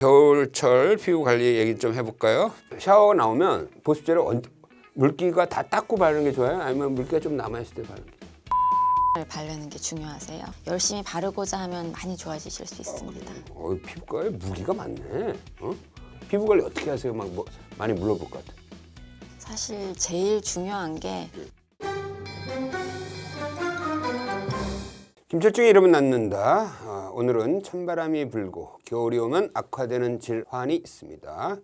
겨울철 피부 관리 얘기 좀 해볼까요? 샤워 나오면 보습제를 물기가 다 닦고 바르는 게 좋아요? 아니면 물기가 좀 남아있을 때 바르는 게 좋아요? 바르는 게 중요하세요. 열심히 바르고자 하면 많이 좋아지실 수 있습니다. 피부과에 무기가 많네. 피부 관리 어떻게 하세요? 많이 물어볼 것 같아. 사실 제일 중요한 게 김철중의 이름은 낳는다. 오늘은 찬바람이 불고 겨울이 오면 악화되는 질환이 있습니다.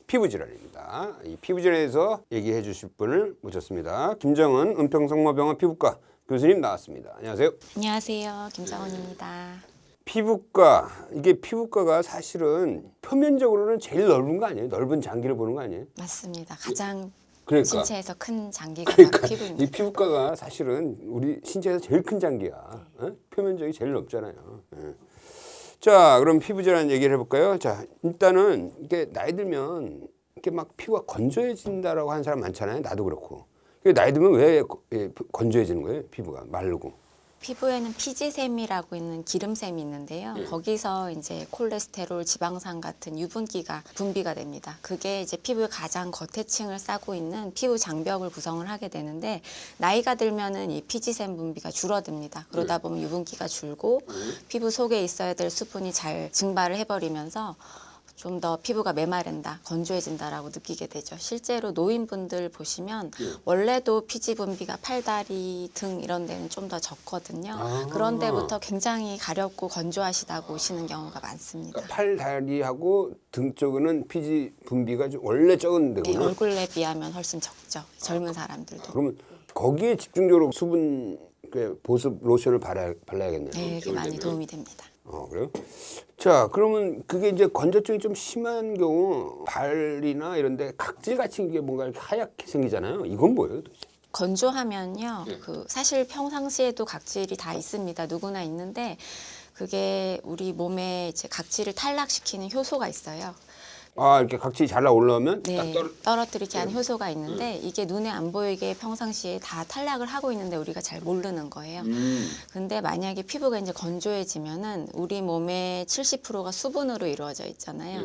피부 질환입니다. 이 피부 질환에서 얘기해 주실 분을 모셨습니다. 김정은 은평성모병원 피부과 교수님 나왔습니다. 안녕하세요. 안녕하세요. 김정은입니다. 피부과, 이게 피부과가 사실은 표면적으로는 제일 넓은 거 아니에요? 넓은 장기를 보는 거 아니에요? 맞습니다. 가장 그러니까. 신체에서 큰 장기가 바로 피부입니다. 이 피부과가 사실은 우리 신체에서 제일 큰 장기야. 표면적이 제일 넓잖아요. 자, 그럼 피부 질환 얘기를 해볼까요? 자, 일단은 이게 나이 들면 이렇게 막 피부가 건조해진다라고 하는 사람 많잖아요. 나도 그렇고. 나이 들면 왜 건조해지는 거예요? 피부가 마르고. 피부에는 피지샘이라고 있는 기름샘이 있는데요. 거기서 이제 콜레스테롤, 지방산 같은 유분기가 분비가 됩니다. 그게 이제 피부의 가장 겉에 층을 싸고 있는 피부 장벽을 구성을 하게 되는데 나이가 들면은 이 피지샘 분비가 줄어듭니다. 그러다 보면 유분기가 줄고 피부 속에 있어야 될 수분이 잘 증발을 해버리면서 좀 더 피부가 메마른다, 건조해진다라고 느끼게 되죠. 실제로 노인분들 보시면 원래도 피지 분비가 팔다리, 등 이런 데는 좀 더 적거든요. 그런 데부터 굉장히 가렵고 건조하시다고 오시는 경우가 많습니다. 그러니까 팔, 다리하고 등 쪽은 피지 분비가 좀 원래 적은 네, 데구나. 얼굴에 비하면 훨씬 적죠. 젊은 사람들도. 그러면 거기에 집중적으로 수분 보습 로션을 발라야겠네요. 네, 이게 많이 도움이 됩니다. 그래요? 자, 그러면 그게 이제 건조증이 좀 심한 경우 발이나 이런 데 각질 같은 게 뭔가 이렇게 하얗게 생기잖아요. 이건 뭐예요, 도대체? 건조하면요. 사실 평상시에도 각질이 다 있습니다. 누구나 있는데 그게 우리 몸에 이제 각질을 탈락시키는 효소가 있어요. 이렇게 각질이 잘 올라오면 딱 네, 떨어뜨리게 하는 효소가 있는데 이게 눈에 안 보이게 평상시에 다 탈락을 하고 있는데 우리가 잘 모르는 거예요. 근데 만약에 피부가 이제 건조해지면은 우리 몸의 70%가 수분으로 이루어져 있잖아요.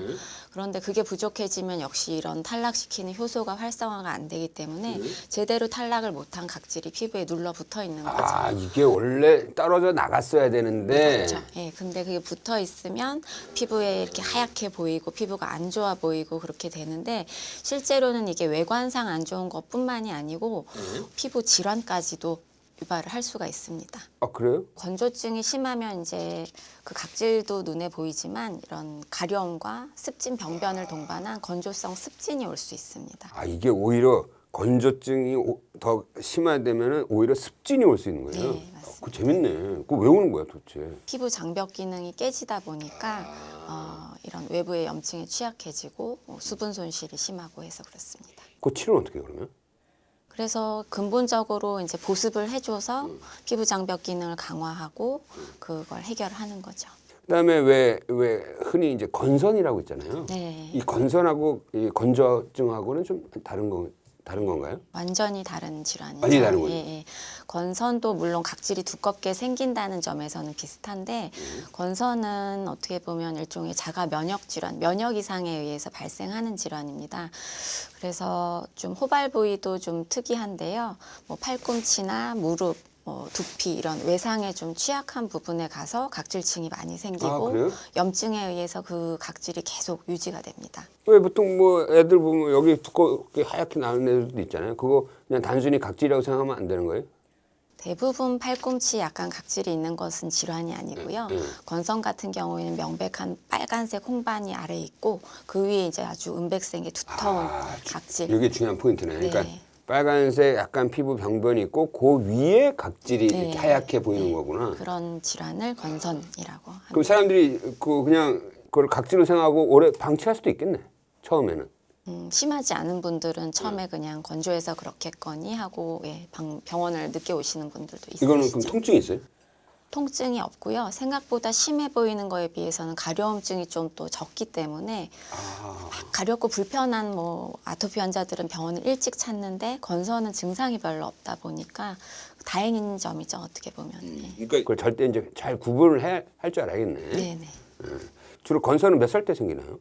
그런데 그게 부족해지면 역시 이런 탈락시키는 효소가 활성화가 안 되기 때문에 제대로 탈락을 못한 각질이 피부에 눌러 붙어 있는 거죠. 이게 원래 떨어져 나갔어야 되는데. 그렇죠. 예, 근데 그게 붙어 있으면 피부에 이렇게 하얗게 보이고 피부가 안 좋아 보이고 그렇게 되는데 실제로는 이게 외관상 안 좋은 것뿐만이 아니고 피부 질환까지도 유발을 할 수가 있습니다. 그래요? 건조증이 심하면 이제 그 각질도 눈에 보이지만 이런 가려움과 습진 병변을 동반한 건조성 습진이 올 수 있습니다. 이게 오히려 건조증이 더 심화되면 오히려 습진이 올 수 있는 거예요? 네, 맞습니다. 그거 재밌네. 그거 왜 오는 거야, 도대체? 피부 장벽 기능이 깨지다 보니까 이런 외부의 염증에 취약해지고 수분 손실이 심하고 해서 그렇습니다. 그 치료는 어떻게 해요, 그러면? 그래서 근본적으로 이제 보습을 해줘서 피부 장벽 기능을 강화하고 그걸 해결하는 거죠. 그다음에 왜 흔히 이제 건선이라고 있잖아요. 네. 이 건선하고 이 건조증하고는 좀 다른 건가요? 완전히 다른 질환이죠. 완전히 다른 거죠. 예. 건선도 물론 각질이 두껍게 생긴다는 점에서는 비슷한데 건선은 어떻게 보면 일종의 자가 면역 질환, 면역 이상에 의해서 발생하는 질환입니다. 그래서 좀 호발 부위도 좀 특이한데요. 뭐 팔꿈치나 무릎, 두피 이런 외상에 좀 취약한 부분에 가서 각질층이 많이 생기고 그래요? 염증에 의해서 그 각질이 계속 유지가 됩니다. 왜 보통 뭐 애들 보면 여기 두껍게 하얗게 나는 애들도 있잖아요. 그거 그냥 단순히 각질이라고 생각하면 안 되는 거예요? 대부분 팔꿈치 약간 각질이 있는 것은 질환이 아니고요. 건선 같은 경우에는 명백한 빨간색 홍반이 아래에 있고 그 위에 이제 아주 은백색의 두터운 각질. 이게 중요한 포인트네. 그러니까 네. 빨간색 약간 피부 병변이 있고 그 위에 각질이 네. 이렇게 하얗게 보이는 거구나. 그런 질환을 건선이라고 합니다. 그럼 사람들이 그냥 그걸 각질로 생각하고 오래 방치할 수도 있겠네. 처음에는. 심하지 않은 분들은 처음에 그냥 건조해서 그렇겠거니 하고 병원을 늦게 오시는 분들도 있으시죠. 이거는 그럼 통증이 있어요? 통증이 없고요. 생각보다 심해 보이는 거에 비해서는 가려움증이 좀 또 적기 때문에 막 가렵고 불편한 아토피 환자들은 병원을 일찍 찾는데 건선은 증상이 별로 없다 보니까 다행인 점이죠. 어떻게 보면. 그러니까 그걸 절대 이제 잘 구분을 할 줄 알아야겠네. 네네. 주로 건선은 몇 살 때 생기나요?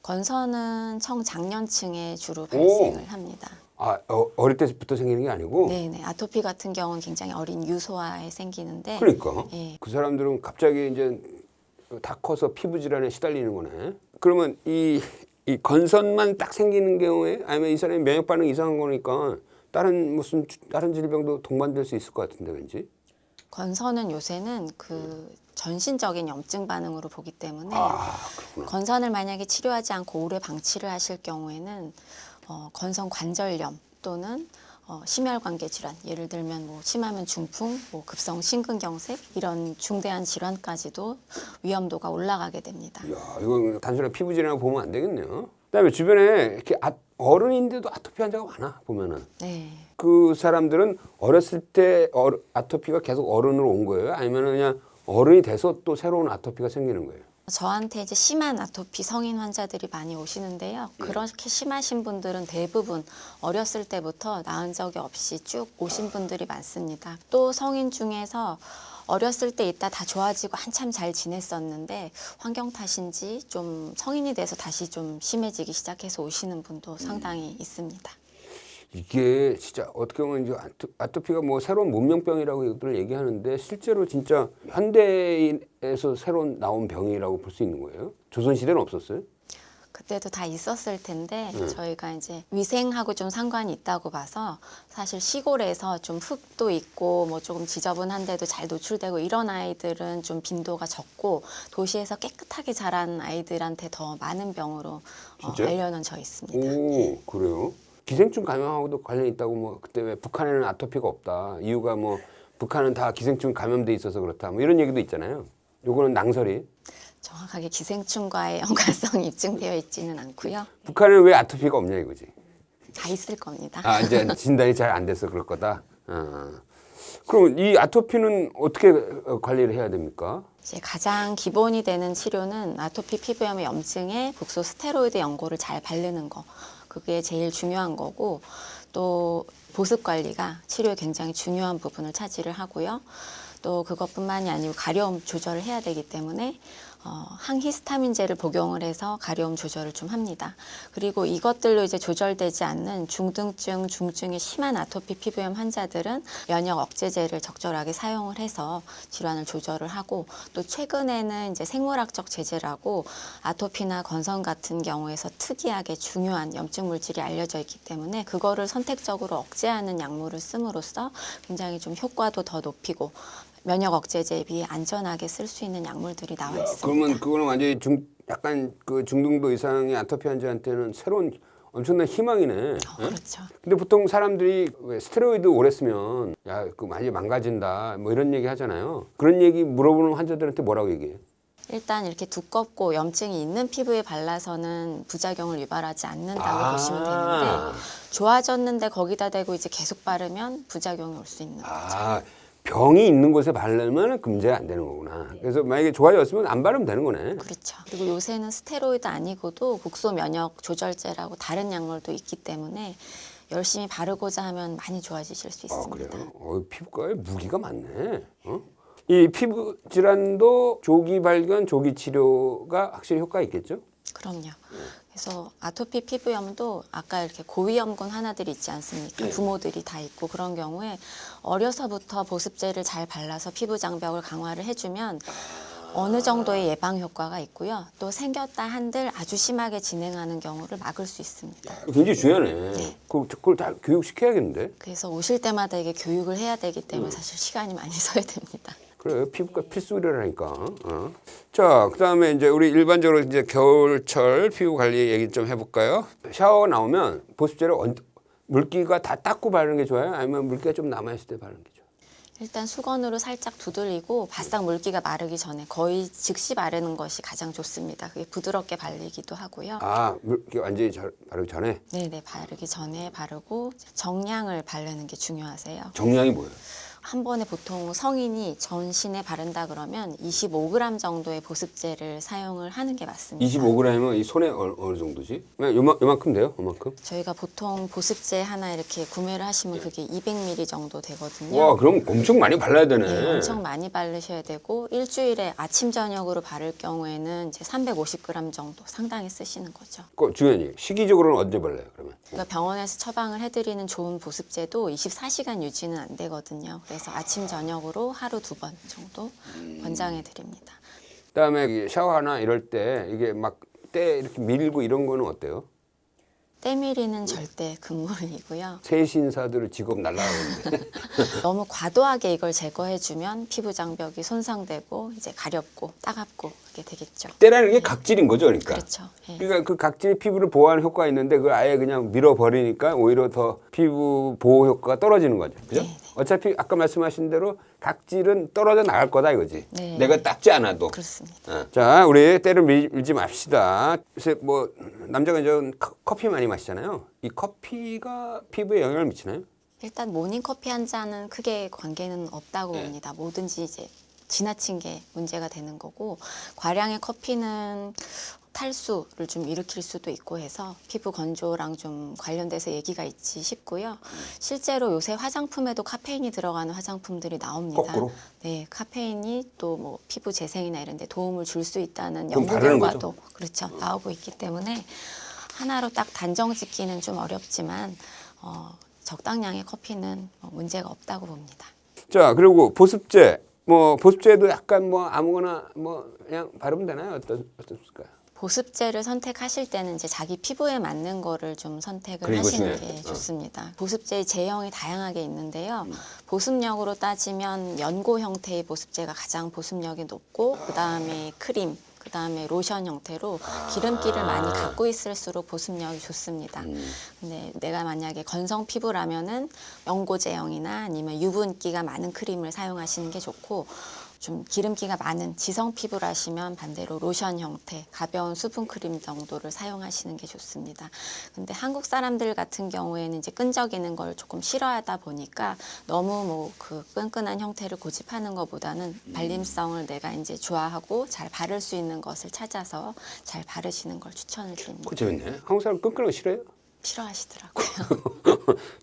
건선은 청장년층에 주로 발생을 합니다. 아, 어릴 때부터 생기는 게 아니고? 네네. 아토피 같은 경우는 굉장히 어린 유소아에 생기는데. 그러니까. 예. 그 사람들은 갑자기 이제 다 커서 피부 질환에 시달리는 거네. 그러면 이 건선만 딱 생기는 경우에 아니면 이 사람이 면역 반응 이상한 거니까 다른 질병도 동반될 수 있을 것 같은데 왠지. 건선은 요새는 그 전신적인 염증 반응으로 보기 때문에 그렇구나. 건선을 만약에 치료하지 않고 오래 방치를 하실 경우에는 건선 관절염 또는 심혈관계 질환, 예를 들면 뭐 심하면 중풍, 뭐 급성 심근경색 이런 중대한 질환까지도 위험도가 올라가게 됩니다. 이야, 이거 단순한 피부 질환이라고 보면 안 되겠네요. 그다음에 주변에 이렇게 어른인데도 아토피 환자가 많아 보면은. 네. 그 사람들은 어렸을 때 아토피가 계속 어른으로 온 거예요? 아니면 그냥 어른이 돼서 또 새로운 아토피가 생기는 거예요? 저한테 이제 심한 아토피 성인 환자들이 많이 오시는데요. 그렇게 심하신 분들은 대부분 어렸을 때부터 나은 적이 없이 쭉 오신 분들이 많습니다. 또 성인 중에서 어렸을 때 있다 다 좋아지고 한참 잘 지냈었는데 환경 탓인지 좀 성인이 돼서 다시 좀 심해지기 시작해서 오시는 분도 상당히 있습니다. 이게 진짜 어떻게 보면 이제 아토피가 뭐 새로운 문명병이라고들 얘기하는데 실제로 진짜 현대인에서 새로 나온 병이라고 볼 수 있는 거예요? 조선시대는 없었어요? 그때도 다 있었을 텐데 저희가 이제 위생하고 좀 상관이 있다고 봐서 사실 시골에서 좀 흙도 있고 뭐 조금 지저분한데도 잘 노출되고 이런 아이들은 좀 빈도가 적고 도시에서 깨끗하게 자란 아이들한테 더 많은 병으로 진짜요? 알려져 있습니다. 오, 그래요? 기생충 감염하고도 관련이 있다고 뭐 그때 왜 북한에는 아토피가 없다. 이유가 뭐 북한은 다 기생충 감염돼 있어서 그렇다. 뭐 이런 얘기도 있잖아요. 요거는 낭설이. 정확하게 기생충과의 연관성이 입증되어 있지는 않고요. 북한은 왜 아토피가 없냐 이거지. 다 있을 겁니다. 아, 이제 진단이 잘 안 돼서 그럴 거다. 그럼 이 아토피는 어떻게 관리를 해야 됩니까? 이제 가장 기본이 되는 치료는 아토피 피부염의 염증에 국소 스테로이드 연고를 잘 바르는 거. 그게 제일 중요한 거고 또 보습 관리가 치료에 굉장히 중요한 부분을 차지를 하고요. 또 그것뿐만이 아니고 가려움 조절을 해야 되기 때문에 항히스타민제를 복용을 해서 가려움 조절을 좀 합니다. 그리고 이것들로 이제 조절되지 않는 중등증, 중증의 심한 아토피 피부염 환자들은 면역 억제제를 적절하게 사용을 해서 질환을 조절을 하고 또 최근에는 이제 생물학적 제제라고 아토피나 건선 같은 경우에서 특이하게 중요한 염증 물질이 알려져 있기 때문에 그거를 선택적으로 억제하는 약물을 씀으로써 굉장히 좀 효과도 더 높이고 면역 억제제에 비해 안전하게 쓸 수 있는 약물들이 나와 있습니다. 그러면 그거는 완전히 약간 그 중등도 이상의 아토피 환자한테는 새로운 엄청난 희망이네. 그렇죠. 근데 보통 사람들이 왜 스테로이드 오래 쓰면 야, 그 많이 망가진다 뭐 이런 얘기 하잖아요. 그런 얘기 물어보는 환자들한테 뭐라고 얘기해요? 일단 이렇게 두껍고 염증이 있는 피부에 발라서는 부작용을 유발하지 않는다고 보시면 되는데 좋아졌는데 거기다 대고 이제 계속 바르면 부작용이 올 수 있는 거죠. 병이 있는 곳에 바르면 금제가 안 되는 거구나. 그래서 만약에 좋아졌으면 안 바르면 되는 거네. 그렇죠. 그리고 요새는 스테로이드 아니고도 국소 면역 조절제라고 다른 약물도 있기 때문에 열심히 바르고자 하면 많이 좋아지실 수 있습니다. 그래요? 피부과에 무기가 많네. 이 피부 질환도 조기 발견, 조기 치료가 확실히 효과가 있겠죠? 그럼요. 그래서 아토피 피부염도 아까 이렇게 고위험군 하나들이 있지 않습니까? 부모들이 다 있고 그런 경우에 어려서부터 보습제를 잘 발라서 피부 장벽을 강화를 해주면 어느 정도의 예방 효과가 있고요. 또 생겼다 한들 아주 심하게 진행하는 경우를 막을 수 있습니다. 굉장히 중요하네. 그걸 다 교육시켜야겠는데? 그래서 오실 때마다 이게 교육을 해야 되기 때문에 사실 시간이 많이 써야 됩니다. 그래, 피부과 필수의료라니까. 자, 그다음에 이제 우리 일반적으로 이제 겨울철 피부 관리 얘기 좀 해볼까요? 샤워 나오면 보습제를 물기가 다 닦고 바르는 게 좋아요? 아니면 물기가 좀 남아있을 때 바르는 게 좋아요? 일단 수건으로 살짝 두들리고 바싹 물기가 마르기 전에 거의 즉시 바르는 것이 가장 좋습니다. 그게 부드럽게 발리기도 하고요. 물기 완전히 바르기 전에? 네네, 바르기 전에 바르고 정량을 바르는 게 중요하세요. 정량이 뭐예요? 한 번에 보통 성인이 전신에 바른다 그러면 25g 정도의 보습제를 사용을 하는 게 맞습니다. 25g이면 이 손에 어느 정도지? 그냥 요만큼 돼요? 요만큼? 저희가 보통 보습제 하나 이렇게 구매를 하시면 그게 200ml 정도 되거든요. 와, 그럼 엄청 많이 발라야 되네. 네, 엄청 많이 바르셔야 되고 일주일에 아침 저녁으로 바를 경우에는 이제 350g 정도 상당히 쓰시는 거죠. 그 주연이 시기적으로는 언제 발라요, 그러면? 그러니까 병원에서 처방을 해드리는 좋은 보습제도 24시간 유지는 안 되거든요. 그래서 아침 저녁으로 하루 2번 정도 권장해 드립니다. 그다음에 이 샤워하나 이럴 때 이게 막 때 이렇게 밀고 이런 거는 어때요? 때밀이는 절대 금물이고요. 세신사들 직업 날라가는데. 너무 과도하게 이걸 제거해주면 피부 장벽이 손상되고 이제 가렵고 따갑고 그게 되겠죠. 때라는 게 각질인 거죠, 그러니까. 그렇죠. 예. 그러니까 그 각질이 피부를 보호하는 효과가 있는데 그걸 아예 그냥 밀어버리니까 오히려 더 피부 보호 효과가 떨어지는 거죠. 그죠? 네. 어차피 아까 말씀하신 대로 각질은 떨어져 나갈 거다 이거지. 네. 내가 닦지 않아도. 그렇습니다. 어. 자, 우리 때를 밀지 맙시다. 그래서 뭐 남자가 이제 커피 많이 마시잖아요. 이 커피가 피부에 영향을 미치나요? 일단 모닝커피 한 잔은 크게 관계는 없다고 봅니다. 뭐든지 이제 지나친 게 문제가 되는 거고 과량의 커피는 탈수를 좀 일으킬 수도 있고 해서 피부 건조랑 좀 관련돼서 얘기가 있지 싶고요. 실제로 요새 화장품에도 카페인이 들어가는 화장품들이 나옵니다. 거꾸로? 네, 카페인이 또 뭐 피부 재생이나 이런 데 도움을 줄 수 있다는 그럼 연구 바르는 결과도 그렇죠. 나오고 있기 때문에 하나로 딱 단정 짓기는 좀 어렵지만 적당량의 커피는 문제가 없다고 봅니다. 자, 그리고 보습제. 뭐 보습제도 약간 뭐 아무거나 뭐 그냥 바르면 되나요? 어떻습니까? 보습제를 선택하실 때는 이제 자기 피부에 맞는 거를 좀 선택을 그래, 이거 하시는 중요해. 게 좋습니다. 보습제의 제형이 다양하게 있는데요. 보습력으로 따지면 연고 형태의 보습제가 가장 보습력이 높고 그다음에 크림, 그다음에 로션 형태로 기름기를 많이 갖고 있을수록 보습력이 좋습니다. 근데 내가 만약에 건성 피부라면은 연고 제형이나 아니면 유분기가 많은 크림을 사용하시는 게 좋고 좀 기름기가 많은 지성 피부라시면 반대로 로션 형태, 가벼운 수분 크림 정도를 사용하시는 게 좋습니다. 근데 한국 사람들 같은 경우에는 이제 끈적이는 걸 조금 싫어하다 보니까 너무 뭐 그 끈끈한 형태를 고집하는 것보다는 발림성을 내가 이제 좋아하고 잘 바를 수 있는 것을 찾아서 잘 바르시는 걸 추천을 드립니다. 그거 재밌네. 한국 사람 끈끈한 거 싫어해요? 싫어하시더라고요.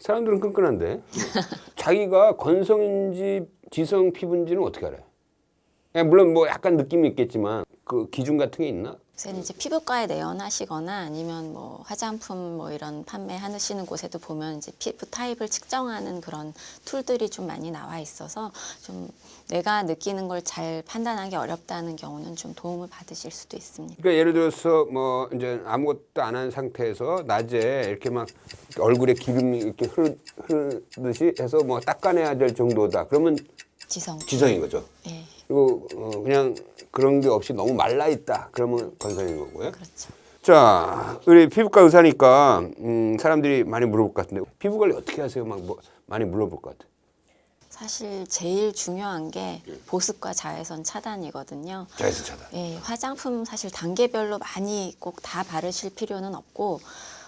사람들은 끈끈한데 자기가 건성인지 지성 피부인지는 어떻게 알아요? 물론 뭐 약간 느낌이 있겠지만 그 기준 같은 게 있나? 요새는 이제 피부과에 내원하시거나 아니면 뭐 화장품 뭐 이런 판매하시는 곳에도 보면 이제 피부 타입을 측정하는 그런 툴들이 좀 많이 나와 있어서 좀 내가 느끼는 걸 잘 판단하기 어렵다는 경우는 좀 도움을 받으실 수도 있습니다. 그러니까 예를 들어서 뭐 이제 아무것도 안 한 상태에서 낮에 이렇게 막 얼굴에 기름이 이렇게 흐르듯이 해서 뭐 닦아내야 될 정도다. 그러면 지성인 거죠. 예. 그리고 그냥 그런 게 없이 너무 말라 있다. 그러면 건성인 거고요. 그렇죠. 자, 우리 피부과 의사니까 사람들이 많이 물어볼 것 같은데 피부 관리 어떻게 하세요? 막 뭐 많이 물어볼 것 같아. 사실 제일 중요한 게 보습과 자외선 차단이거든요. 자외선 차단. 예, 화장품 사실 단계별로 많이 꼭 다 바르실 필요는 없고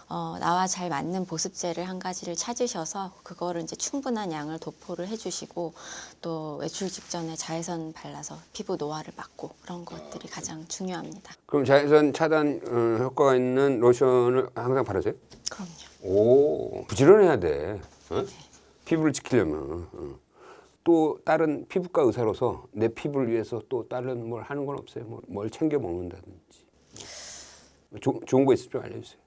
나와 잘 맞는 보습제를 한 가지를 찾으셔서 그거를 이제 충분한 양을 도포를 해주시고 또 외출 직전에 자외선 발라서 피부 노화를 막고 그런 것들이 가장 중요합니다. 그럼 자외선 차단 효과가 있는 로션을 항상 바르세요? 그럼요. 오, 부지런해야 돼. 어? 피부를 지키려면. 또 다른 피부과 의사로서 내 피부를 위해서 또 다른 뭘 하는 건 없어요? 뭘 챙겨 먹는다든지. 좋은 거 있으면 좀 알려주세요.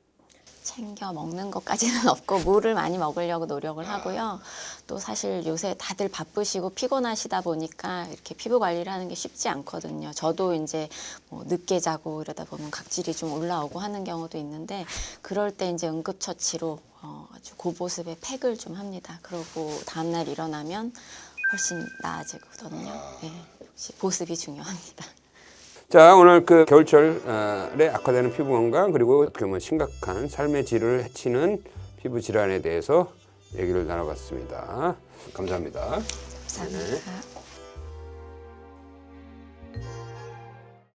챙겨 먹는 것까지는 없고 물을 많이 먹으려고 노력을 하고요. 또 사실 요새 다들 바쁘시고 피곤하시다 보니까 이렇게 피부 관리를 하는 게 쉽지 않거든요. 저도 이제 뭐 늦게 자고 이러다 보면 각질이 좀 올라오고 하는 경우도 있는데 그럴 때 이제 응급처치로 아주 고보습의 팩을 좀 합니다. 그러고 다음날 일어나면 훨씬 나아지거든요. 네, 역시 보습이 중요합니다. 자, 오늘 그 겨울철에 악화되는 피부 건강 그리고 어떻게 보면 심각한 삶의 질을 해치는 피부 질환에 대해서 얘기를 나눠봤습니다. 감사합니다. 감사합니다.